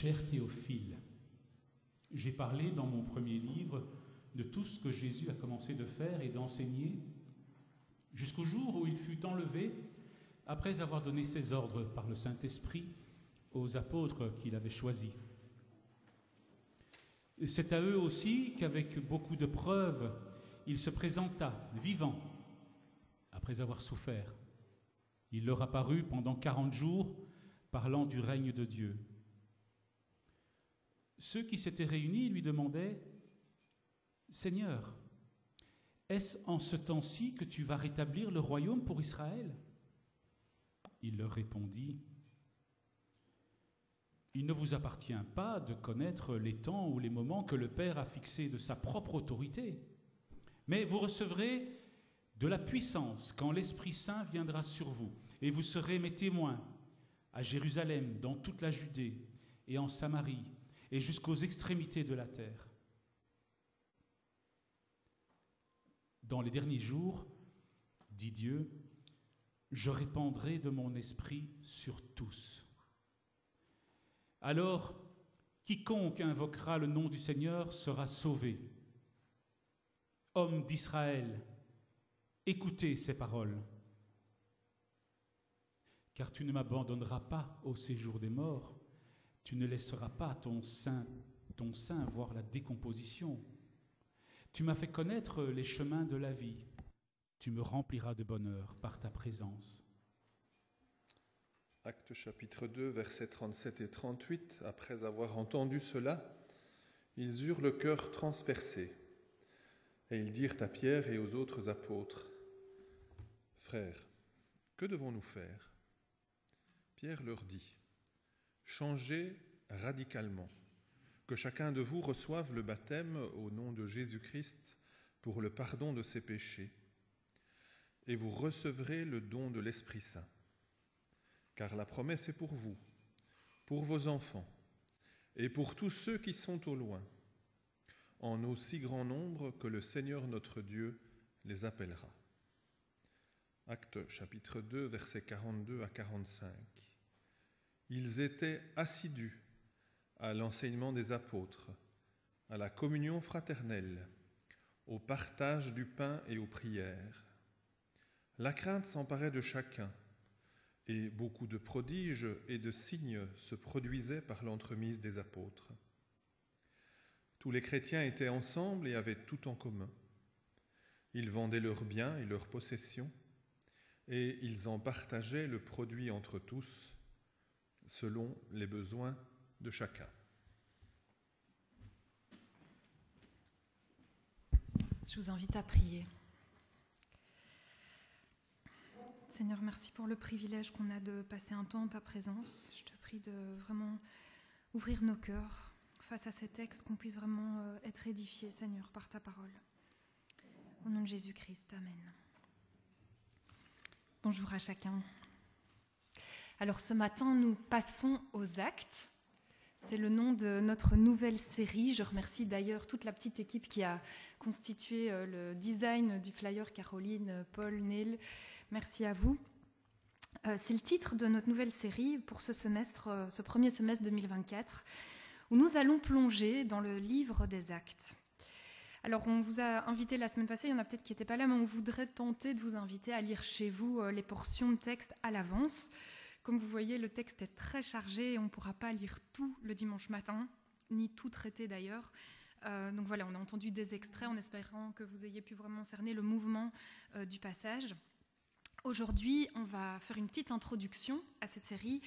Cher Théophile, j'ai parlé dans mon premier livre de tout ce que Jésus a commencé de faire et d'enseigner jusqu'au jour où il fut enlevé après avoir donné ses ordres par le Saint-Esprit aux apôtres qu'il avait choisis. C'est à eux aussi qu'avec beaucoup de preuves, il se présenta vivant après avoir souffert. Il leur apparut pendant 40 jours, parlant du règne de Dieu. Ceux qui s'étaient réunis lui demandaient « Seigneur, est-ce en ce temps-ci que tu vas rétablir le royaume pour Israël ?» Il leur répondit « Il ne vous appartient pas de connaître les temps ou les moments que le Père a fixés de sa propre autorité, mais vous recevrez de la puissance quand l'Esprit Saint viendra sur vous, et vous serez mes témoins à Jérusalem, dans toute la Judée et en Samarie, et jusqu'aux extrémités de la terre. Dans les derniers jours, dit Dieu, je répandrai de mon esprit sur tous. Alors, quiconque invoquera le nom du Seigneur sera sauvé. Hommes d'Israël, écoutez ces paroles. Car tu ne m'abandonneras pas au séjour des morts, tu ne laisseras pas ton sein voir la décomposition. Tu m'as fait connaître les chemins de la vie. Tu me rempliras de bonheur par ta présence. Actes chapitre 2, versets 37 et 38. Après avoir entendu cela, ils eurent le cœur transpercé. Et ils dirent à Pierre et aux autres apôtres, « Frères, que devons-nous faire ?» Pierre leur dit, « Changez radicalement, que chacun de vous reçoive le baptême au nom de Jésus-Christ pour le pardon de ses péchés, et vous recevrez le don de l'Esprit Saint. Car la promesse est pour vous, pour vos enfants, et pour tous ceux qui sont au loin, en aussi grand nombre que le Seigneur notre Dieu les appellera. » Actes chapitre 2, versets 42 à 45. Ils étaient assidus à l'enseignement des apôtres, à la communion fraternelle, au partage du pain et aux prières. La crainte s'emparait de chacun, et beaucoup de prodiges et de signes se produisaient par l'entremise des apôtres. Tous les chrétiens étaient ensemble et avaient tout en commun. Ils vendaient leurs biens et leurs possessions, et ils en partageaient le produit entre tous, selon les besoins de chacun. Je vous invite à prier. Seigneur, merci pour le privilège qu'on a de passer un temps en ta présence. Je te prie de vraiment ouvrir nos cœurs face à ces textes, qu'on puisse vraiment être édifiés, Seigneur, par ta parole. Au nom de Jésus-Christ, amen. Bonjour à chacun. Alors ce matin, nous passons aux actes. C'est le nom de notre nouvelle série. Je remercie d'ailleurs toute la petite équipe qui a constitué le design du flyer, Caroline, Paul, Neil. Merci à vous. C'est le titre de notre nouvelle série pour ce semestre, ce premier semestre 2024, où nous allons plonger dans le livre des actes. Alors, on vous a invité la semaine passée, il y en a peut-être qui n'étaient pas là, mais on voudrait tenter de vous inviter à lire chez vous les portions de texte à l'avance. Comme vous voyez, le texte est très chargé et on ne pourra pas lire tout le dimanche matin, ni tout traiter d'ailleurs. Donc voilà, on a entendu des extraits en espérant que vous ayez pu vraiment cerner le mouvement du passage. Aujourd'hui, on va faire une petite introduction à cette série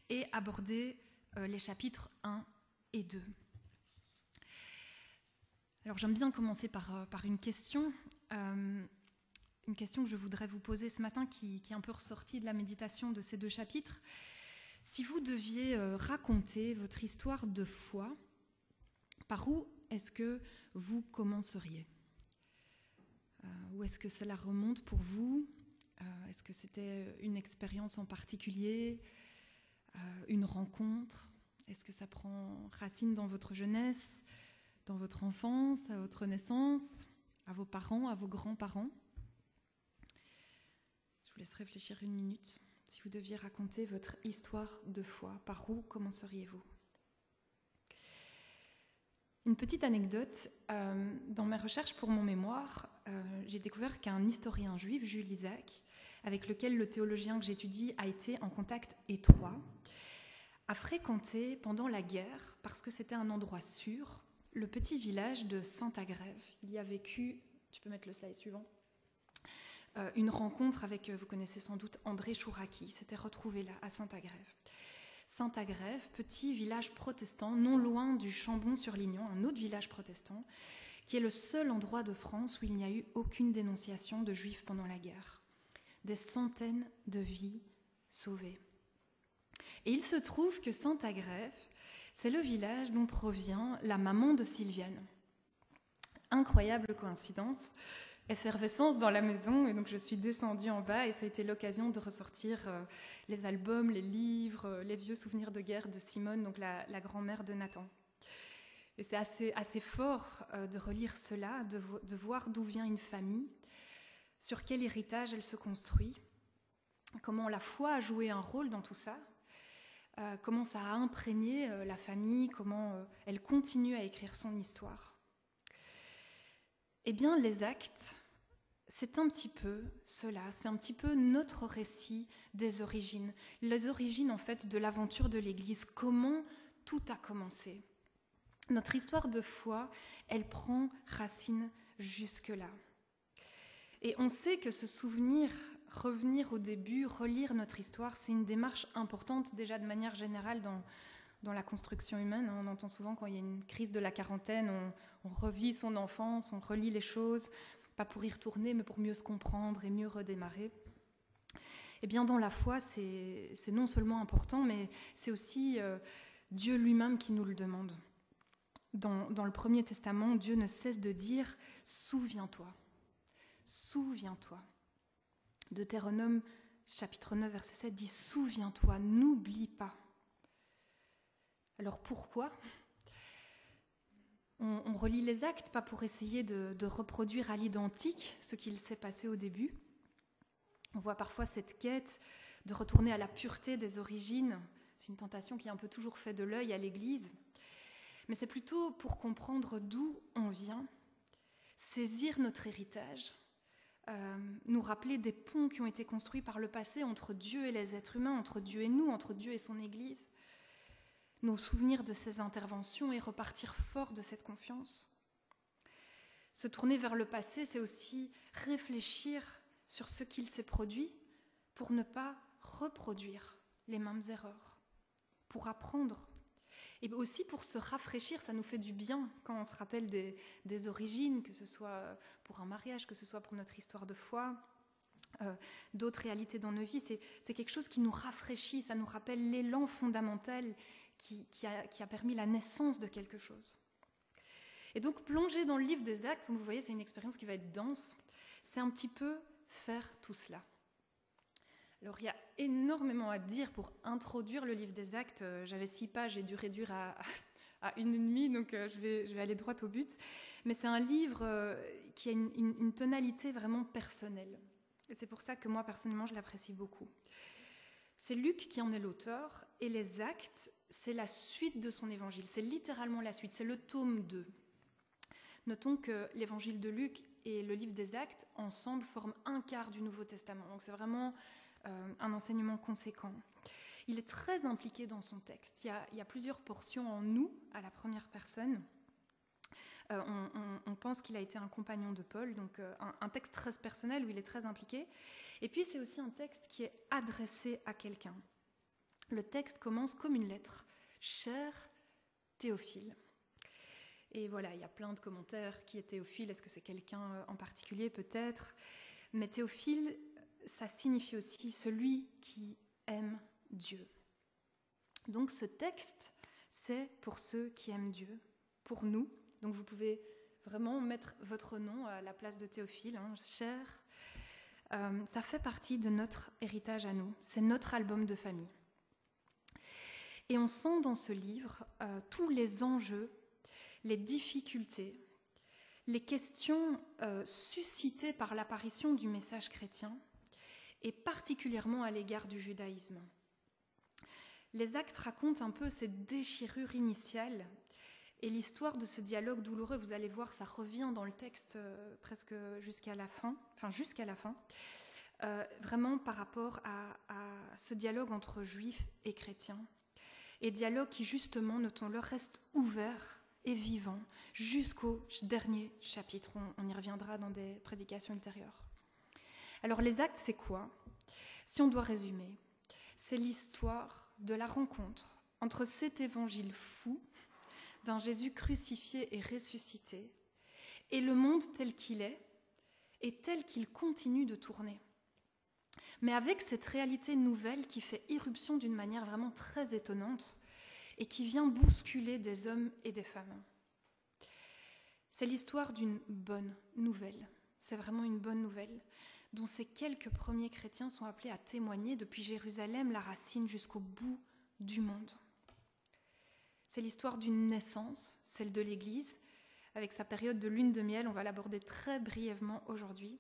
et aborder les chapitres 1 et 2. Alors j'aime bien commencer par une question que je voudrais vous poser ce matin, qui est un peu ressortie de la méditation de ces deux chapitres. Si vous deviez raconter votre histoire de foi, par où est-ce que vous commenceriez ? Où est-ce que cela remonte pour vous ? Est-ce que c'était une expérience en particulier, une rencontre ? Est-ce que ça prend racine dans votre jeunesse, dans votre enfance, à votre naissance, à vos parents, à vos grands-parents ? Je vous laisse réfléchir une minute. Si vous deviez raconter votre histoire de foi, par où commenceriez-vous ? Une petite anecdote, dans mes recherches pour mon mémoire, j'ai découvert qu'un historien juif, Jules Isaac, avec lequel le théologien que j'étudie a été en contact étroit, a fréquenté pendant la guerre, parce que c'était un endroit sûr, le petit village de Saint-Agrève. Il y a vécu, tu peux mettre le slide suivant, une rencontre avec, vous connaissez sans doute, André Chouraki. Il s'était retrouvé là, à Saint-Agrève. Saint-Agrève, petit village protestant, non loin du Chambon-sur-Lignon, un autre village protestant, qui est le seul endroit de France où il n'y a eu aucune dénonciation de juifs pendant la guerre. Des centaines de vies sauvées. Et il se trouve que Saint-Agrève, c'est le village dont provient la maman de Sylviane. Incroyable coïncidence, effervescence dans la maison, et donc je suis descendue en bas et ça a été l'occasion de ressortir les albums, les livres, les vieux souvenirs de guerre de Simone, donc la grand-mère de Nathan. Et c'est assez fort de relire cela, de voir d'où vient une famille, sur quel héritage elle se construit, comment la foi a joué un rôle dans tout ça, comment ça a imprégné la famille, comment elle continue à écrire son histoire. Eh bien, les actes, c'est un petit peu cela, c'est un petit peu notre récit des origines. Les origines, en fait, de l'aventure de l'Église, comment tout a commencé. Notre histoire de foi, elle prend racine jusque-là. Et on sait que se souvenir, revenir au début, relire notre histoire, c'est une démarche importante déjà de manière générale dans la construction humaine. On entend souvent quand il y a une crise de la quarantaine, on revit son enfance, on relit les choses, pas pour y retourner, mais pour mieux se comprendre et mieux redémarrer. Eh bien, dans la foi, c'est non seulement important, mais c'est aussi Dieu lui-même qui nous le demande. Dans le Premier Testament, Dieu ne cesse de dire « Souviens-toi, souviens-toi ». Deutéronome, chapitre 9, verset 7, dit « Souviens-toi, n'oublie pas ». Alors pourquoi ? On relit les actes, pas pour essayer de reproduire à l'identique ce qu'il s'est passé au début. On voit parfois cette quête de retourner à la pureté des origines. C'est une tentation qui est un peu toujours fait de l'œil à l'Église. Mais c'est plutôt pour comprendre d'où on vient, saisir notre héritage, nous rappeler des ponts qui ont été construits par le passé entre Dieu et les êtres humains, entre Dieu et nous, entre Dieu et son Église. Nos souvenirs de ces interventions et repartir fort de cette confiance. Se tourner vers le passé, c'est aussi réfléchir sur ce qu'il s'est produit pour ne pas reproduire les mêmes erreurs, pour apprendre. Et aussi pour se rafraîchir, ça nous fait du bien quand on se rappelle des origines, que ce soit pour un mariage, que ce soit pour notre histoire de foi, d'autres réalités dans nos vies. C'est quelque chose qui nous rafraîchit, ça nous rappelle l'élan fondamental qui a permis la naissance de quelque chose. Et donc plonger dans le livre des actes, comme vous voyez, c'est une expérience qui va être dense, c'est un petit peu faire tout cela. Alors il y a énormément à dire pour introduire le livre des actes. J'avais 6 pages, j'ai dû réduire à 1,5, donc je vais aller droit au but. Mais c'est un livre qui a une tonalité vraiment personnelle. Et c'est pour ça que moi, personnellement, je l'apprécie beaucoup. C'est Luc qui en est l'auteur, et les actes, c'est la suite de son évangile. C'est littéralement la suite, c'est le tome 2. Notons que l'évangile de Luc et le livre des actes, ensemble, forment un quart du Nouveau Testament. Donc c'est vraiment un enseignement conséquent. Il est très impliqué dans son texte. Il y a plusieurs portions en nous, à la première personne. On pense qu'il a été un compagnon de Paul, donc un texte très personnel où il est très impliqué. Et puis c'est aussi un texte qui est adressé à quelqu'un. Le texte commence comme une lettre. « Cher Théophile ». Et voilà, il y a plein de commentaires. Qui est Théophile ? Est-ce que c'est quelqu'un en particulier ? Peut-être. Mais Théophile, ça signifie aussi celui qui aime Dieu. Donc ce texte, c'est pour ceux qui aiment Dieu, pour nous. Donc vous pouvez vraiment mettre votre nom à la place de Théophile, hein, cher. Ça fait partie de notre héritage à nous. C'est notre album de famille. Et on sent dans ce livre tous les enjeux, les difficultés, les questions suscitées par l'apparition du message chrétien, et particulièrement à l'égard du judaïsme. Les actes racontent un peu cette déchirure initiale Et l'histoire de ce dialogue douloureux, vous allez voir, ça revient dans le texte presque jusqu'à la fin, vraiment par rapport à ce dialogue entre juifs et chrétiens. Et dialogue qui, justement, notons-le, reste ouvert et vivant jusqu'au dernier chapitre. On y reviendra dans des prédications ultérieures. Alors, les actes, c'est quoi ? Si on doit résumer, c'est l'histoire de la rencontre entre cet évangile fou d'un Jésus crucifié et ressuscité et le monde tel qu'il est et tel qu'il continue de tourner. Mais avec cette réalité nouvelle qui fait irruption d'une manière vraiment très étonnante et qui vient bousculer des hommes et des femmes. C'est l'histoire d'une bonne nouvelle. C'est vraiment une bonne nouvelle dont ces quelques premiers chrétiens sont appelés à témoigner depuis Jérusalem, la racine, jusqu'au bout du monde. C'est l'histoire d'une naissance, celle de l'Église, avec sa période de lune de miel, on va l'aborder très brièvement aujourd'hui.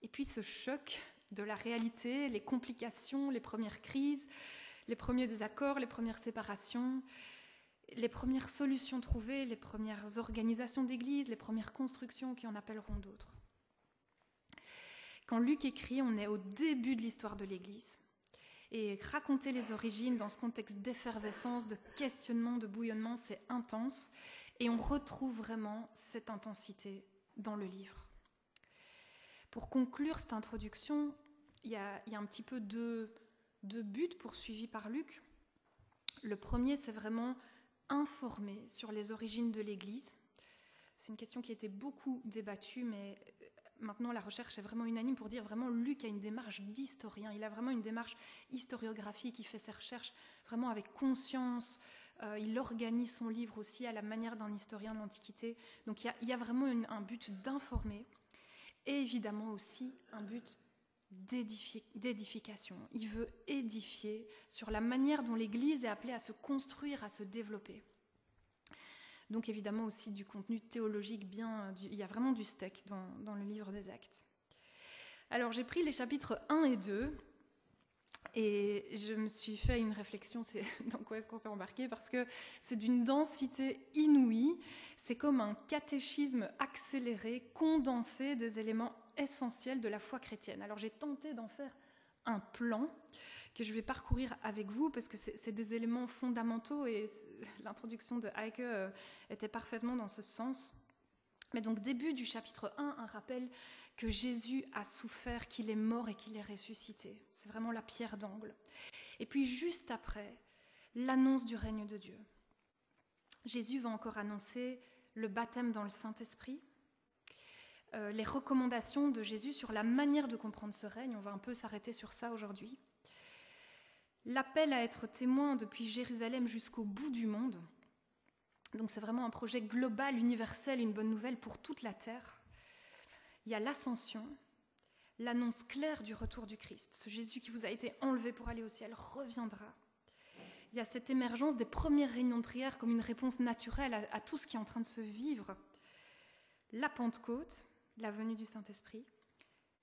Et puis ce choc de la réalité, les complications, les premières crises, les premiers désaccords, les premières séparations, les premières solutions trouvées, les premières organisations d'église, les premières constructions qui en appelleront d'autres. Quand Luc écrit, on est au début de l'histoire de l'Église. Et raconter les origines dans ce contexte d'effervescence, de questionnement, de bouillonnement, c'est intense. Et on retrouve vraiment cette intensité dans le livre. Pour conclure cette introduction, il y a un petit peu deux buts poursuivis par Luc. Le premier, c'est vraiment informer sur les origines de l'Église. C'est une question qui a été beaucoup débattue, mais maintenant la recherche est vraiment unanime pour dire vraiment Luc a une démarche d'historien. Il a vraiment une démarche historiographique, il fait ses recherches vraiment avec conscience. Il organise son livre aussi à la manière d'un historien de l'Antiquité. Donc il y a vraiment un but d'informer et évidemment aussi un but d'édification. Il veut édifier sur la manière dont l'Église est appelée à se construire, à se développer. Donc évidemment aussi du contenu théologique il y a vraiment du steak dans le livre des Actes. Alors j'ai pris les chapitres 1 et 2 et je me suis fait une réflexion, c'est dans quoi est-ce qu'on s'est embarqué, parce que c'est d'une densité inouïe, c'est comme un catéchisme accéléré, condensé des éléments essentiels de la foi chrétienne. Alors j'ai tenté d'en faire un plan que je vais parcourir avec vous parce que c'est des éléments fondamentaux et l'introduction de Heike était parfaitement dans ce sens. Mais donc début du chapitre 1, un rappel que Jésus a souffert, qu'il est mort et qu'il est ressuscité. C'est vraiment la pierre d'angle. Et puis juste après, l'annonce du règne de Dieu. Jésus va encore annoncer le baptême dans le Saint-Esprit, les recommandations de Jésus sur la manière de comprendre ce règne. On va un peu s'arrêter sur ça aujourd'hui. L'appel à être témoin depuis Jérusalem jusqu'au bout du monde. Donc c'est vraiment un projet global, universel, une bonne nouvelle pour toute la terre. Il y a l'ascension, l'annonce claire du retour du Christ. Ce Jésus qui vous a été enlevé pour aller au ciel reviendra. Il y a cette émergence des premières réunions de prière comme une réponse naturelle à tout ce qui est en train de se vivre. La Pentecôte, la venue du Saint-Esprit,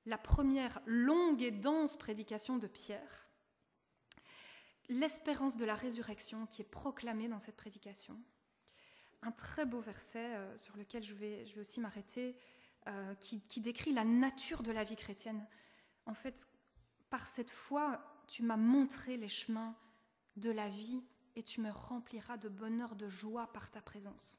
la première longue et dense prédication de Pierre, l'espérance de la résurrection qui est proclamée dans cette prédication. Un très beau verset sur lequel je vais aussi m'arrêter, qui décrit la nature de la vie chrétienne. En fait, par cette foi, tu m'as montré les chemins de la vie et tu me rempliras de bonheur, de joie par ta présence.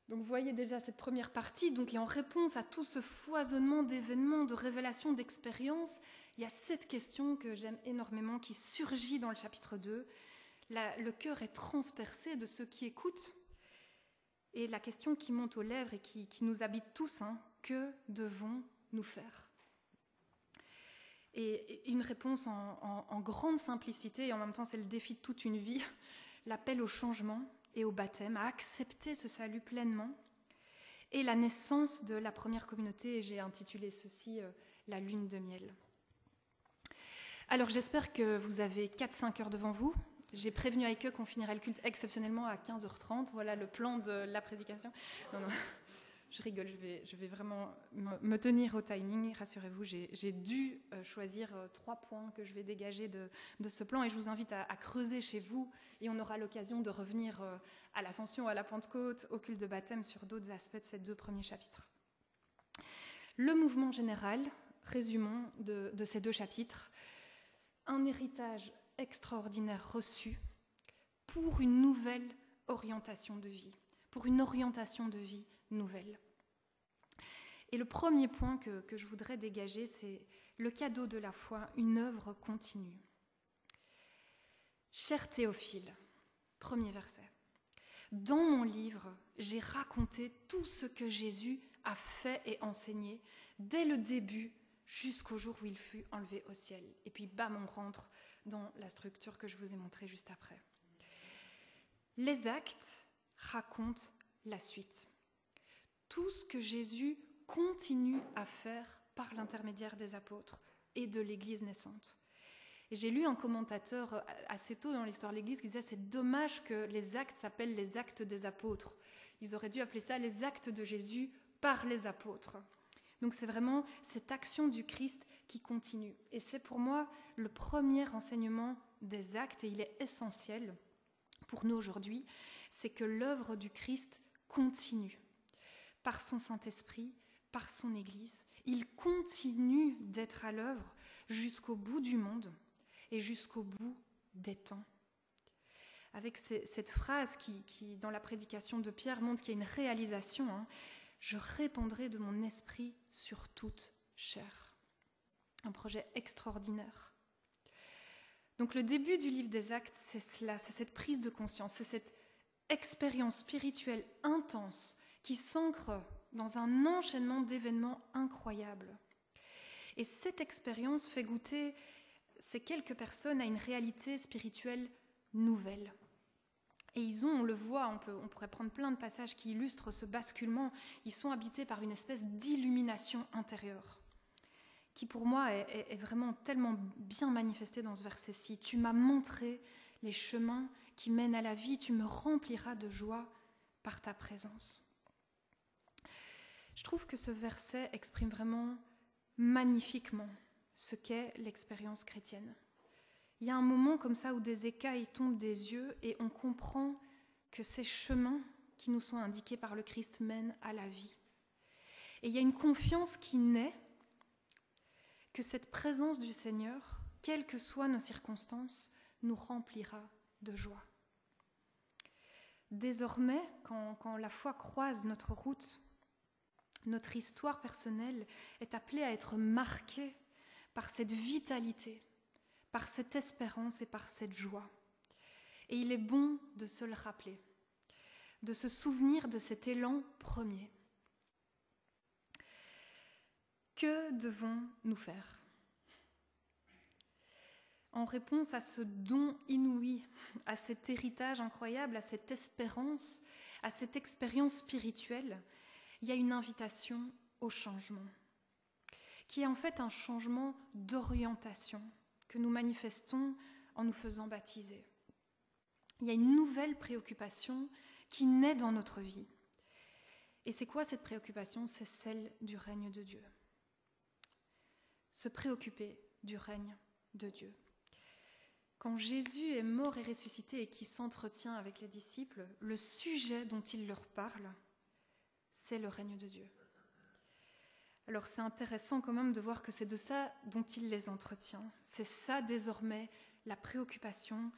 Donc vous voyez déjà cette première partie, donc, et en réponse à tout ce foisonnement d'événements, de révélations, d'expériences, il y a cette question que j'aime énormément qui surgit dans le chapitre 2. Le cœur est transpercé de ceux qui écoutent. Et la question qui monte aux lèvres et qui nous habite tous, que devons-nous faire ? Et une réponse en grande simplicité, et en même temps c'est le défi de toute une vie, l'appel au changement et au baptême, à accepter ce salut pleinement, et la naissance de la première communauté, et j'ai intitulé ceci « La lune de miel ». Alors j'espère que vous avez 4-5 heures devant vous. J'ai prévenu avec eux qu'on finirait le culte exceptionnellement à 15h30. Voilà le plan de la prédication. Non. Je rigole, je vais vraiment me tenir au timing. Rassurez-vous, j'ai dû choisir 3 points que je vais dégager de ce plan et je vous invite à creuser chez vous et on aura l'occasion de revenir à l'Ascension, à la Pentecôte, au culte de baptême sur d'autres aspects de ces 2 premiers chapitres. Le mouvement général, résumons, de ces 2 chapitres. Un héritage extraordinaire reçu pour une nouvelle orientation de vie, pour une orientation de vie nouvelle. Et le premier point que je voudrais dégager, c'est le cadeau de la foi, une œuvre continue. Cher Théophile, premier verset. Dans mon livre, j'ai raconté tout ce que Jésus a fait et enseigné dès le début jusqu'au jour où il fut enlevé au ciel. Et puis bam, on rentre dans la structure que je vous ai montrée juste après. Les actes racontent la suite. Tout ce que Jésus continue à faire par l'intermédiaire des apôtres et de l'Église naissante. Et j'ai lu un commentateur assez tôt dans l'histoire de l'Église qui disait « c'est dommage que les actes s'appellent les actes des apôtres. Ils auraient dû appeler ça les actes de Jésus par les apôtres. » Donc c'est vraiment cette action du Christ qui continue. Et c'est pour moi le premier enseignement des actes, et il est essentiel pour nous aujourd'hui, c'est que l'œuvre du Christ continue. Par son Saint-Esprit, par son Église, il continue d'être à l'œuvre jusqu'au bout du monde et jusqu'au bout des temps. Avec cette phrase qui, dans la prédication de Pierre, montre qu'il y a une réalisation, je répandrai de mon esprit sur toute chair. Un projet extraordinaire. Donc le début du livre des Actes, c'est cela, c'est cette prise de conscience, c'est cette expérience spirituelle intense qui s'ancre dans un enchaînement d'événements incroyables. Et cette expérience fait goûter ces quelques personnes à une réalité spirituelle nouvelle. Et ils ont, on le voit, on pourrait prendre plein de passages qui illustrent ce basculement, ils sont habités par une espèce d'illumination intérieure, qui pour moi est vraiment tellement bien manifestée dans ce verset-ci. Tu m'as montré les chemins qui mènent à la vie, tu me rempliras de joie par ta présence. Je trouve que ce verset exprime vraiment magnifiquement ce qu'est l'expérience chrétienne. Il y a un moment comme ça où des écailles tombent des yeux et on comprend que ces chemins qui nous sont indiqués par le Christ mènent à la vie. Et il y a une confiance qui naît que cette présence du Seigneur, quelles que soient nos circonstances, nous remplira de joie. Désormais, quand la foi croise notre route, notre histoire personnelle est appelée à être marquée par cette vitalité, par cette espérance et par cette joie. Et il est bon de se le rappeler, de se souvenir de cet élan premier. Que devons-nous faire ? En réponse à ce don inouï, à cet héritage incroyable, à cette espérance, à cette expérience spirituelle, il y a une invitation au changement, qui est en fait un changement d'orientation que nous manifestons en nous faisant baptiser. Il y a une nouvelle préoccupation qui naît dans notre vie. Et c'est quoi cette préoccupation ? C'est celle du règne de Dieu. Se préoccuper du règne de Dieu. Quand Jésus est mort et ressuscité et qu'il s'entretient avec les disciples, le sujet dont il leur parle, c'est le règne de Dieu. Alors c'est intéressant quand même de voir que c'est de ça dont il les entretient. C'est ça désormais la préoccupation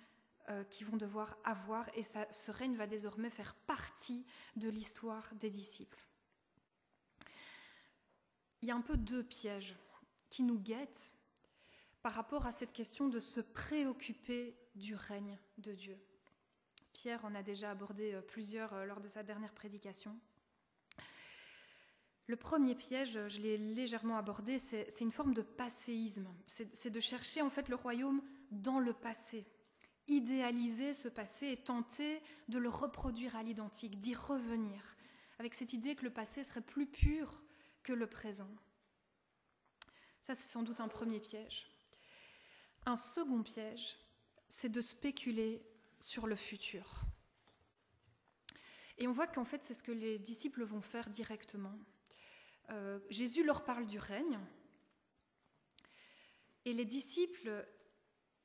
qu'ils vont devoir avoir et ce règne va désormais faire partie de l'histoire des disciples. Il y a un peu 2 pièges qui nous guettent par rapport à cette question de se préoccuper du règne de Dieu. Pierre en a déjà abordé plusieurs lors de sa dernière prédication. Le premier piège, je l'ai légèrement abordé, c'est une forme de passéisme. C'est de chercher en fait le royaume dans le passé, idéaliser ce passé et tenter de le reproduire à l'identique, d'y revenir, avec cette idée que le passé serait plus pur que le présent. Ça, c'est sans doute un premier piège. Un second piège, c'est de spéculer sur le futur. Et on voit qu'en fait, c'est ce que les disciples vont faire directement. Jésus leur parle du règne, et les disciples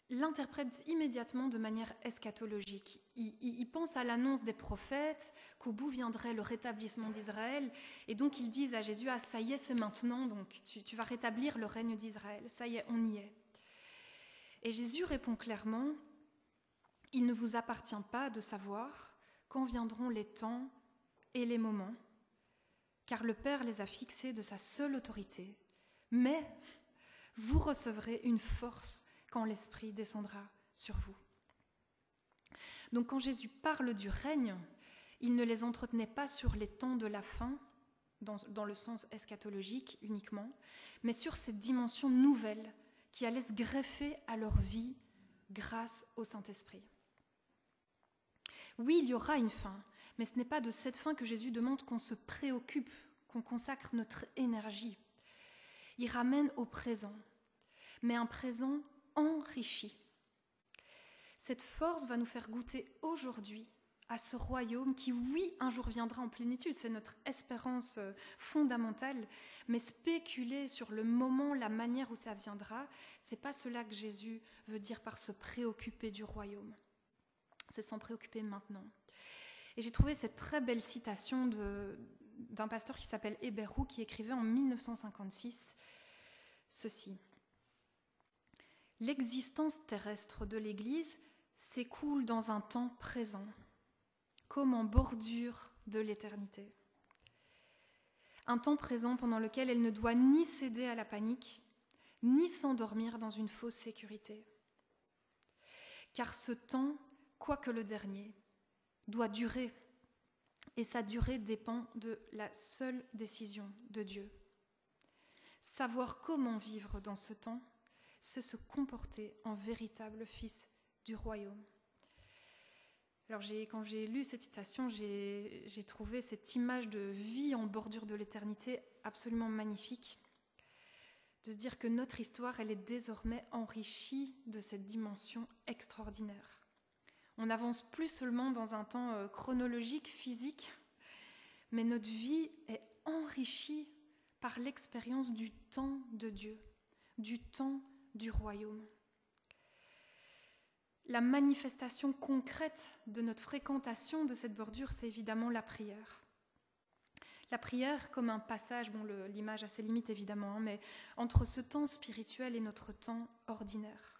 l'interprètent immédiatement de manière eschatologique. Ils pensent à l'annonce des prophètes, qu'au bout viendrait le rétablissement d'Israël, et donc ils disent à Jésus, ah ça y est, c'est maintenant, donc tu vas rétablir le règne d'Israël, ça y est, on y est. Et Jésus répond clairement, il ne vous appartient pas de savoir quand viendront les temps et les moments, car le Père les a fixés de sa seule autorité, mais vous recevrez une force quand l'Esprit descendra sur vous. Donc quand Jésus parle du règne, il ne les entretenait pas sur les temps de la fin, dans le sens eschatologique uniquement, mais sur cette dimension nouvelle qui allait se greffer à leur vie grâce au Saint-Esprit. Oui, il y aura une fin, mais ce n'est pas de cette fin que Jésus demande qu'on se préoccupe, qu'on consacre notre énergie. Il ramène au présent, mais un présent enrichi. Cette force va nous faire goûter aujourd'hui à ce royaume qui, oui, un jour viendra en plénitude, c'est notre espérance fondamentale, mais spéculer sur le moment, la manière où ça viendra, c'est pas cela que Jésus veut dire par se préoccuper du royaume. C'est s'en préoccuper maintenant. Et j'ai trouvé cette très belle citation d'un pasteur qui s'appelle Hébert, qui écrivait en 1956 ceci. « L'existence terrestre de l'Église s'écoule dans un temps présent, comme en bordure de l'éternité. Un temps présent pendant lequel elle ne doit ni céder à la panique, ni s'endormir dans une fausse sécurité. Car ce temps, quoique le dernier, doit durer, et sa durée dépend de la seule décision de Dieu. Savoir comment vivre dans ce temps, c'est se comporter en véritable fils du royaume. » Alors quand j'ai lu cette citation, j'ai trouvé cette image de vie en bordure de l'éternité absolument magnifique, de se dire que notre histoire, elle est désormais enrichie de cette dimension extraordinaire. On n'avance plus seulement dans un temps chronologique, physique, mais notre vie est enrichie par l'expérience du temps de Dieu, du temps du royaume. La manifestation concrète de notre fréquentation de cette bordure, c'est évidemment la prière. La prière comme un passage, l'image a ses limites évidemment, mais entre ce temps spirituel et notre temps ordinaire.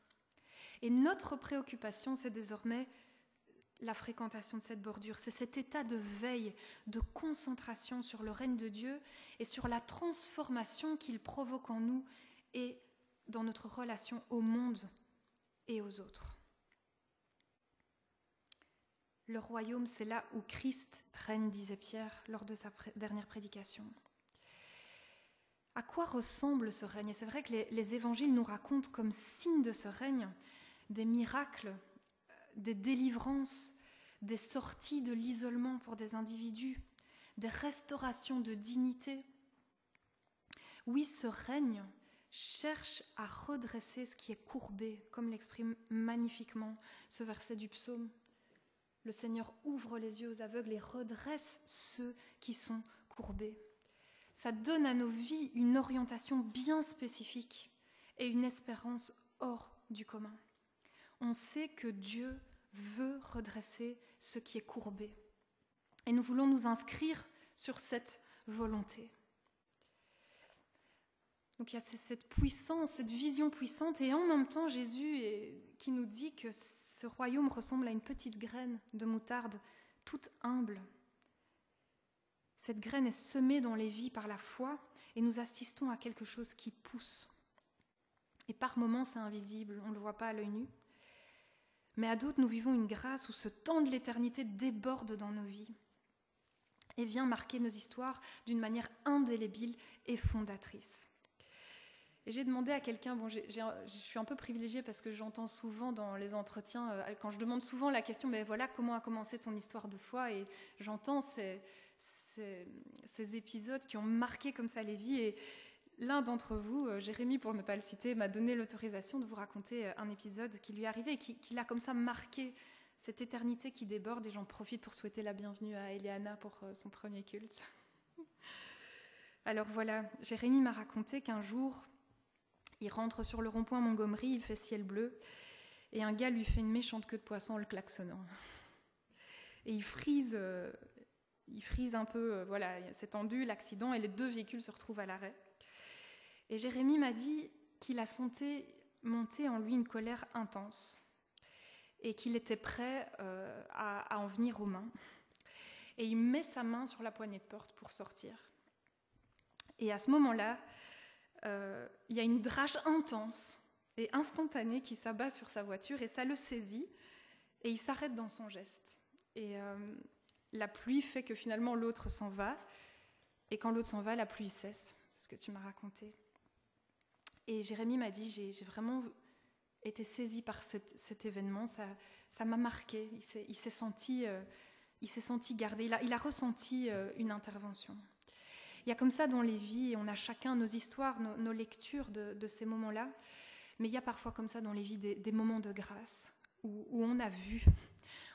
Et notre préoccupation, c'est désormais la fréquentation de cette bordure, c'est cet état de veille, de concentration sur le règne de Dieu et sur la transformation qu'il provoque en nous et dans notre relation au monde et aux autres. Le royaume, c'est là où Christ règne, disait Pierre lors de sa dernière prédication. À quoi ressemble ce règne ? Et c'est vrai que les évangiles nous racontent comme signe de ce règne des miracles, des délivrances, des sorties de l'isolement pour des individus, des restaurations de dignité. Oui, ce règne cherche à redresser ce qui est courbé, comme l'exprime magnifiquement ce verset du psaume. Le Seigneur ouvre les yeux aux aveugles et redresse ceux qui sont courbés. Ça donne à nos vies une orientation bien spécifique et une espérance hors du commun. On sait que Dieu veut redresser ce qui est courbé. Et nous voulons nous inscrire sur cette volonté. Donc il y a cette puissance, cette vision puissante, et en même temps Jésus qui nous dit que ce royaume ressemble à une petite graine de moutarde, toute humble. Cette graine est semée dans les vies par la foi, et nous assistons à quelque chose qui pousse. Et par moments c'est invisible, on ne le voit pas à l'œil nu. Mais à d'autres, nous vivons une grâce où ce temps de l'éternité déborde dans nos vies et vient marquer nos histoires d'une manière indélébile et fondatrice. Et j'ai demandé à quelqu'un, je suis un peu privilégiée parce que j'entends souvent dans les entretiens, quand je demande souvent la question, mais voilà, comment a commencé ton histoire de foi ? Et j'entends ces épisodes qui ont marqué comme ça les vies. Et l'un d'entre vous, Jérémy pour ne pas le citer, m'a donné l'autorisation de vous raconter un épisode qui lui est arrivé et qui l'a comme ça marqué cette éternité qui déborde, et j'en profite pour souhaiter la bienvenue à Eliana pour son premier culte. Alors voilà, Jérémie m'a raconté qu'un jour, il rentre sur le rond-point Montgomery, il fait ciel bleu, et un gars lui fait une méchante queue de poisson en le klaxonnant. Et il frise un peu, voilà, c'est tendu, l'accident, et les 2 véhicules se retrouvent à l'arrêt. Et Jérémie m'a dit qu'il a senti monter en lui une colère intense, et qu'il était prêt à en venir aux mains. Et il met sa main sur la poignée de porte pour sortir. Et à ce moment-là, il y a une rage intense et instantanée qui s'abat sur sa voiture, et ça le saisit, et il s'arrête dans son geste. Et la pluie fait que finalement l'autre s'en va, et quand l'autre s'en va, la pluie cesse. C'est ce que tu m'as raconté. Et Jérémie m'a dit, j'ai vraiment été saisie par cet événement, ça m'a marqué, il s'est senti gardé, il a ressenti une intervention. Il y a comme ça dans les vies, on a chacun nos histoires, nos lectures de ces moments-là, mais il y a parfois comme ça dans les vies des moments de grâce où on a vu,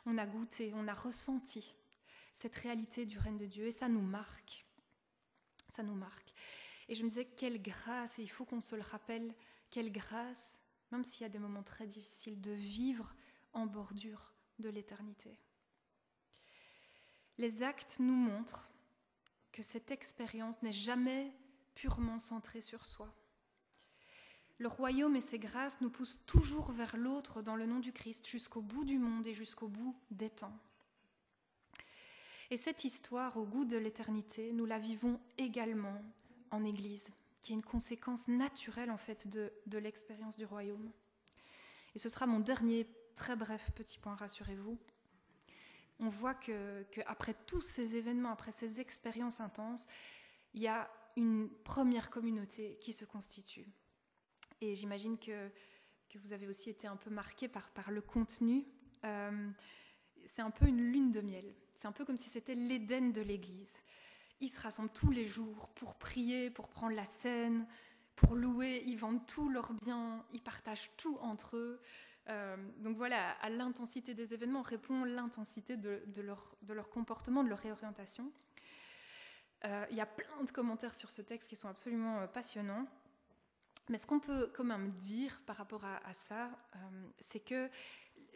on a goûté, on a ressenti cette réalité du règne de Dieu, et ça nous marque. Ça nous marque. Et je me disais, quelle grâce, et il faut qu'on se le rappelle, quelle grâce, même s'il y a des moments très difficiles, de vivre en bordure de l'éternité. Les actes nous montrent que cette expérience n'est jamais purement centrée sur soi. Le royaume et ses grâces nous poussent toujours vers l'autre dans le nom du Christ, jusqu'au bout du monde et jusqu'au bout des temps. Et cette histoire, au goût de l'éternité, nous la vivons également en Église, qui est une conséquence naturelle en fait de l'expérience du royaume. Et ce sera mon dernier très bref petit point, rassurez-vous. On voit qu'après tous ces événements, après ces expériences intenses, il y a une première communauté qui se constitue. Et j'imagine que vous avez aussi été un peu marqués par le contenu. C'est un peu une lune de miel. C'est un peu comme si c'était l'Éden de l'Église. Ils se rassemblent tous les jours pour prier, pour prendre la scène, pour louer. Ils vendent tous leurs biens, ils partagent tout entre eux. Donc voilà, à l'intensité des événements répond l'intensité de leur comportement, de leur réorientation. Il y a plein de commentaires sur ce texte qui sont absolument passionnants. Mais ce qu'on peut quand même dire par rapport à ça, c'est que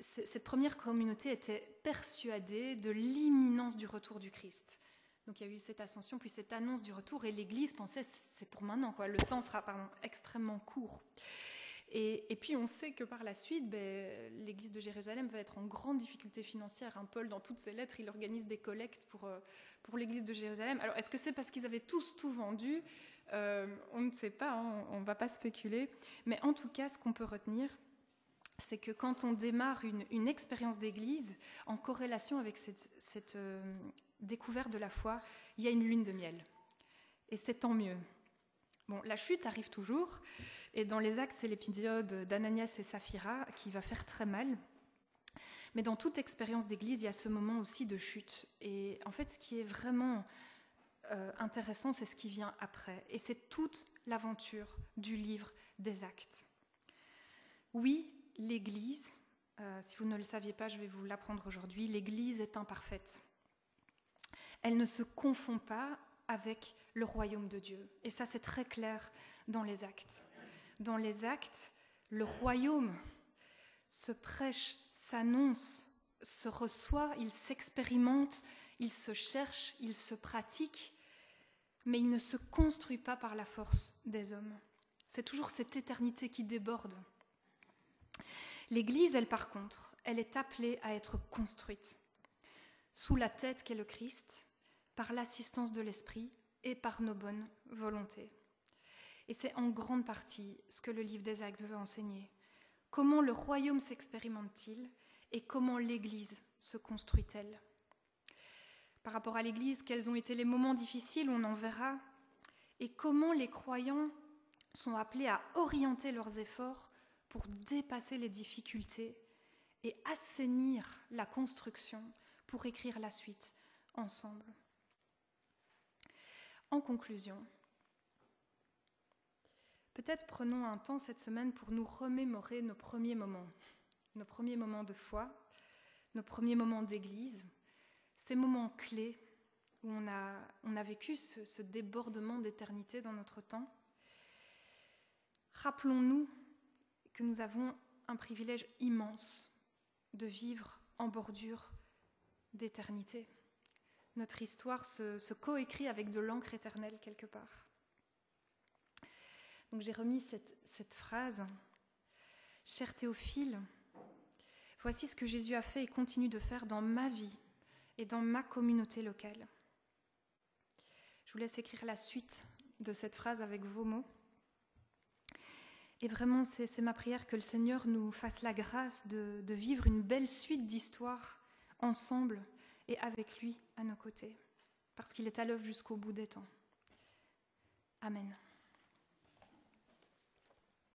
cette première communauté était persuadée de l'imminence du retour du Christ. Donc il y a eu cette ascension, puis cette annonce du retour, et l'Église pensait c'est pour maintenant, quoi. Le temps sera extrêmement court. Et puis on sait que par la suite, l'Église de Jérusalem va être en grande difficulté financière. Paul, dans toutes ses lettres, il organise des collectes pour l'Église de Jérusalem. Alors est-ce que c'est parce qu'ils avaient tous tout vendu ? On ne sait pas, hein, on ne va pas spéculer. Mais en tout cas, ce qu'on peut retenir, c'est que quand on démarre une expérience d'Église, en corrélation avec cette découverte de la foi, il y a une lune de miel. Et c'est tant mieux. Bon, la chute arrive toujours, et dans les Actes, c'est l'épisode d'Ananias et Saphira qui va faire très mal. Mais dans toute expérience d'Église, il y a ce moment aussi de chute. Et en fait, ce qui est vraiment intéressant, c'est ce qui vient après. Et c'est toute l'aventure du livre des Actes. Oui, l'Église, si vous ne le saviez pas, je vais vous l'apprendre aujourd'hui, l'Église est imparfaite. Elle ne se confond pas avec le royaume de Dieu. Et ça, c'est très clair dans les Actes. Dans les Actes, le royaume se prêche, s'annonce, se reçoit, il s'expérimente, il se cherche, il se pratique, mais il ne se construit pas par la force des hommes. C'est toujours cette éternité qui déborde. L'Église, elle, par contre, elle est appelée à être construite sous la tête qu'est le Christ, par l'assistance de l'Esprit et par nos bonnes volontés. Et c'est en grande partie ce que le livre des Actes veut enseigner. Comment le royaume s'expérimente-t-il et comment l'Église se construit-elle ? Par rapport à l'Église, quels ont été les moments difficiles, on en verra. Et comment les croyants sont appelés à orienter leurs efforts pour dépasser les difficultés et assainir la construction pour écrire la suite ensemble. En conclusion, peut-être prenons un temps cette semaine pour nous remémorer nos premiers moments de foi, nos premiers moments d'église, ces moments clés où on a vécu ce débordement d'éternité dans notre temps. Rappelons-nous que nous avons un privilège immense de vivre en bordure d'éternité. Notre histoire se coécrit avec de l'encre éternelle quelque part. Donc j'ai remis cette phrase. « Cher Théophile, voici ce que Jésus a fait et continue de faire dans ma vie et dans ma communauté locale. » Je vous laisse écrire la suite de cette phrase avec vos mots. Et vraiment, c'est ma prière que le Seigneur nous fasse la grâce de vivre une belle suite d'histoires ensemble et avec lui à nos côtés, parce qu'il est à l'œuvre jusqu'au bout des temps. Amen.